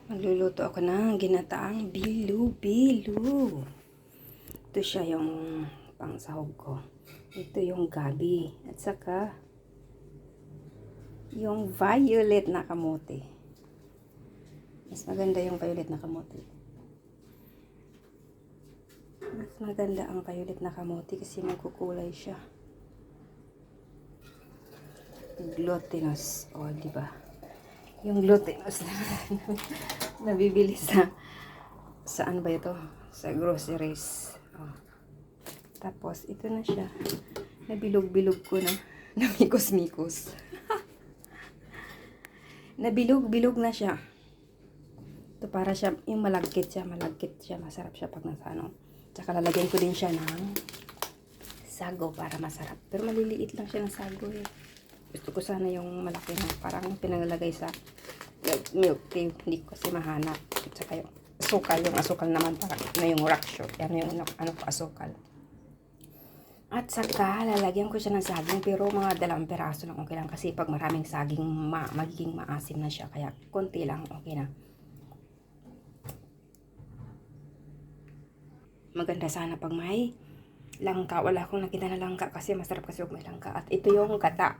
Magluluto ako ng ginataang bilo-bilo. Ito siya yung pangsahog ko. Ito yung gabi. At saka yung violet na kamote. Mas maganda yung violet na kamote. Mas maganda ang violet na kamote kasi magkukulay siya. Glutinous. O, diba? Yung glutinous nabibili sa saan ba ito? Sa groceries. Oh. Tapos, ito na siya. Nabilog-bilog ko na. Namikos-mikos. Nabilog-bilog na siya. Ito para siya, yung malagkit siya. Malagkit siya. Masarap siya pag nasa ano. Tsaka lalagyan ko din siya ng sago para masarap. Pero maliliit lang siya ng sago eh. Gusto ko sana yung malaki na parang pinalalagay sa milk tea. Hindi ko kasi mahanap. At saka yung asukal. Yung asukal naman parang na yung rock shot. Yan yung ano ko asukal. At saka lalagyan ko siya ng saging. Pero mga 2 peraso lang okay lang. Kasi pag maraming saging magiging maasim na siya. Kaya konti lang okay na. Maganda sana pag may langka. Wala akong nakita na langka kasi masarap kasi pag may langka. At ito yung gata.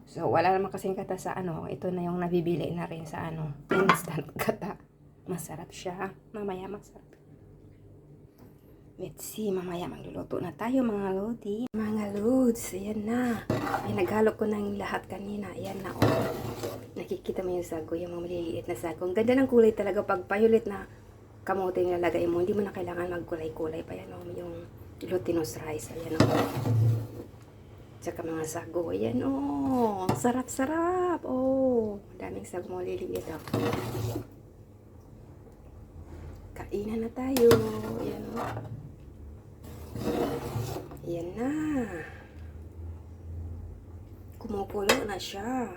So, wala naman kasing gata sa ano. Ito na yung nabibili na rin sa ano. Instant gata. Masarap siya. Mamaya masarap. Let's see. Mamaya magluluto na tayo mga lodi. Mga lods. Ayan na. Ay, naghalo ko ng lahat kanina. Ayan na. Oh. Nakikita mo yung sago. Yung mga maliliit na sago. Ang ganda ng kulay talaga. Pag violet na kamote yung lalagay mo. Hindi mo na kailangan magkulay-kulay pa. Ayan o. Yung glutinous rice. Ayan o. Tsaka mga sago. Ayan o. Sarap-sarap. Oh. Daming sago maliliit o. Kainan na tayo. Ayan o. Ayan na. Kumukulo na siya.